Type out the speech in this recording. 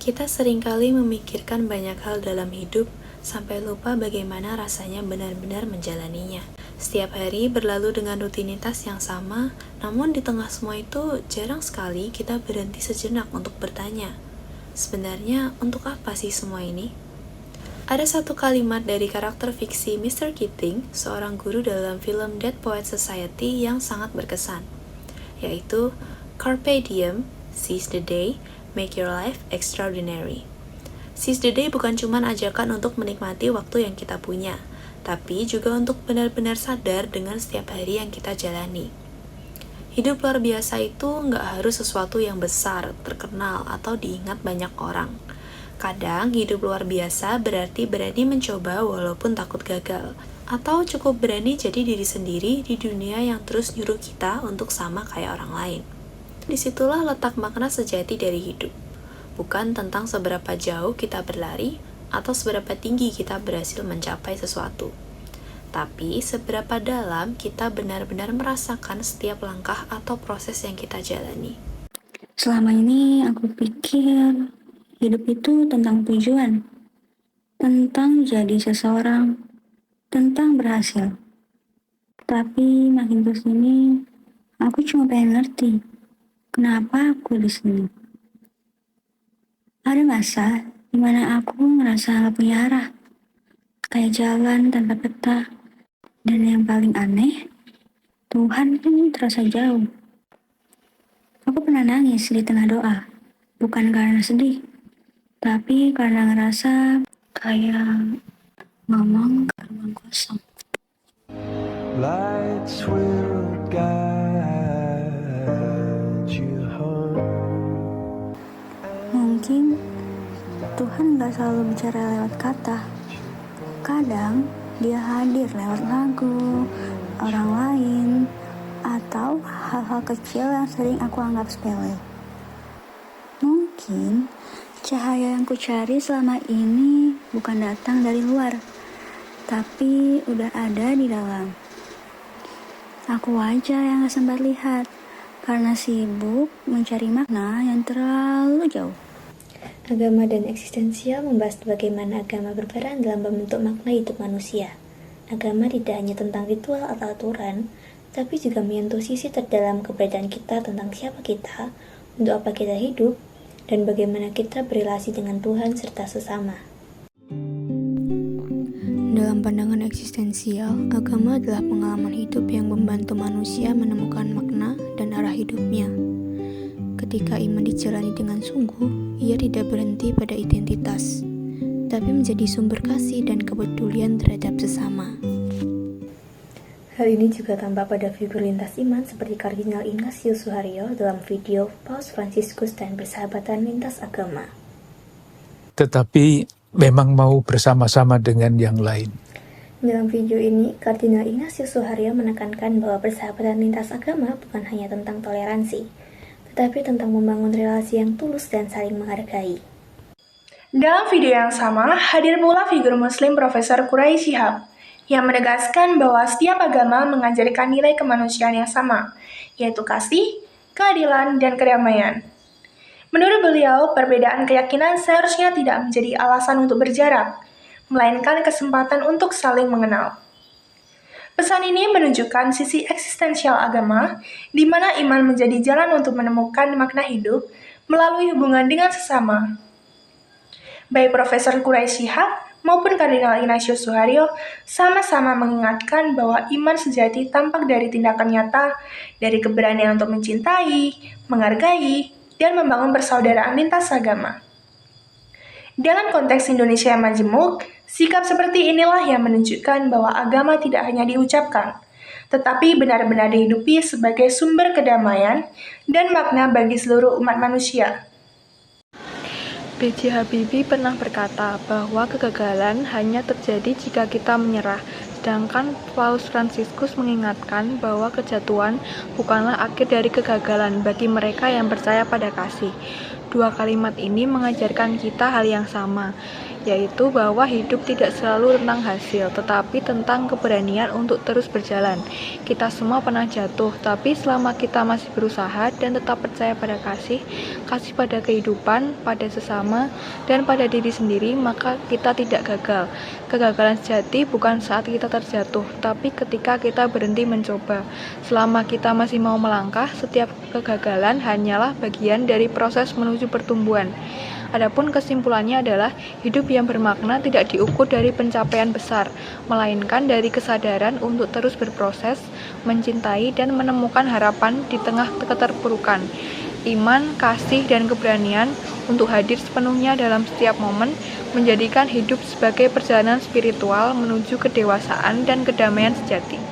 Kita seringkali memikirkan banyak hal dalam hidup sampai lupa bagaimana rasanya benar-benar menjalaninya. Setiap hari berlalu dengan rutinitas yang sama, namun di tengah semua itu jarang sekali kita berhenti sejenak untuk bertanya, sebenarnya untuk apa sih semua ini? Ada satu kalimat dari karakter fiksi Mr. Keating, seorang guru dalam film Dead Poets Society yang sangat berkesan, yaitu Carpe diem, seize the day, make your life extraordinary. Seize the day bukan cuma ajakan untuk menikmati waktu yang kita punya, tapi juga untuk benar-benar sadar dengan setiap hari yang kita jalani. Hidup luar biasa itu nggak harus sesuatu yang besar, terkenal, atau diingat banyak orang. Kadang hidup luar biasa berarti berani mencoba walaupun takut gagal, atau cukup berani jadi diri sendiri di dunia yang terus nyuruh kita untuk sama kayak orang lain. Disitulah letak makna sejati dari hidup. Bukan tentang seberapa jauh kita berlari atau seberapa tinggi kita berhasil mencapai sesuatu, tapi seberapa dalam kita benar-benar merasakan setiap langkah atau proses yang kita jalani. Selama ini aku pikir hidup itu tentang tujuan, tentang jadi seseorang, tentang berhasil. Tapi makin kesini, aku cuma pengen ngerti kenapa aku di sini. Ada masa dimana aku ngerasa gak punya arah, kayak jalan tanpa peta. Dan yang paling aneh, Tuhan pun terasa jauh. Aku pernah nangis di tengah doa, bukan karena sedih, tapi karena ngerasa kayak ngomong ke ruang kosong. Lights will guide you home. Mungkin Tuhan gak selalu bicara lewat kata. Kadang dia hadir lewat lagu, orang lain, atau hal-hal kecil yang sering aku anggap sepele. Mungkin cahaya yang ku cari selama ini bukan datang dari luar, tapi udah ada di dalam. Aku aja yang gak sempat lihat, karena sibuk mencari makna yang terlalu jauh. Agama dan eksistensial membahas bagaimana agama berperan dalam membentuk makna hidup manusia. Agama tidak hanya tentang ritual atau aturan, tapi juga menyentuh sisi terdalam keberadaan kita tentang siapa kita, untuk apa kita hidup, dan bagaimana kita berrelasi dengan Tuhan serta sesama. Dalam pandangan eksistensial, agama adalah pengalaman hidup yang membantu manusia menemukan makna dan arah hidupnya. Ketika iman dijalani dengan sungguh, ia tidak berhenti pada identitas, tapi menjadi sumber kasih dan kepedulian terhadap sesama. Hal ini juga tampak pada figur lintas iman seperti Kardinal Ignatius Suharyo dalam video Paus Fransiskus dan Persahabatan Lintas Agama. Tetapi memang mau bersama-sama dengan yang lain. Dalam video ini, Kardinal Ignatius Suharyo menekankan bahwa persahabatan lintas agama bukan hanya tentang toleransi, tetapi tentang membangun relasi yang tulus dan saling menghargai. Dalam video yang sama, hadir pula figur Muslim Profesor Quraish Shihab, yang menegaskan bahwa setiap agama mengajarkan nilai kemanusiaan yang sama, yaitu kasih, keadilan, dan kedamaian. Menurut beliau, perbedaan keyakinan seharusnya tidak menjadi alasan untuk berjarak, melainkan kesempatan untuk saling mengenal. Pesan ini menunjukkan sisi eksistensial agama, di mana iman menjadi jalan untuk menemukan makna hidup melalui hubungan dengan sesama. Baik Profesor Quraish Shihab maupun Kardinal Ignatius Suharyo sama-sama mengingatkan bahwa iman sejati tampak dari tindakan nyata, dari keberanian untuk mencintai, menghargai, dan membangun persaudaraan lintas agama. Dalam konteks Indonesia yang majemuk, sikap seperti inilah yang menunjukkan bahwa agama tidak hanya diucapkan, tetapi benar-benar dihidupi sebagai sumber kedamaian dan makna bagi seluruh umat manusia. B.J. Habibie pernah berkata bahwa kegagalan hanya terjadi jika kita menyerah, sedangkan Paus Fransiskus mengingatkan bahwa kejatuhan bukanlah akhir dari kegagalan bagi mereka yang percaya pada kasih. Dua kalimat ini mengajarkan kita hal yang sama, yaitu bahwa hidup tidak selalu tentang hasil, tetapi tentang keberanian untuk terus berjalan. Kita semua pernah jatuh, tapi selama kita masih berusaha dan tetap percaya pada kasih pada kehidupan, pada sesama, dan pada diri sendiri, maka kita tidak gagal. Kegagalan sejati bukan saat kita terjatuh, tapi ketika kita berhenti mencoba. Selama kita masih mau melangkah, setiap kegagalan hanyalah bagian dari proses menuju pertumbuhan. Adapun kesimpulannya adalah hidup yang bermakna tidak diukur dari pencapaian besar, melainkan dari kesadaran untuk terus berproses, mencintai dan menemukan harapan di tengah keterpurukan. Iman, kasih, dan keberanian untuk hadir sepenuhnya dalam setiap momen menjadikan hidup sebagai perjalanan spiritual menuju kedewasaan dan kedamaian sejati.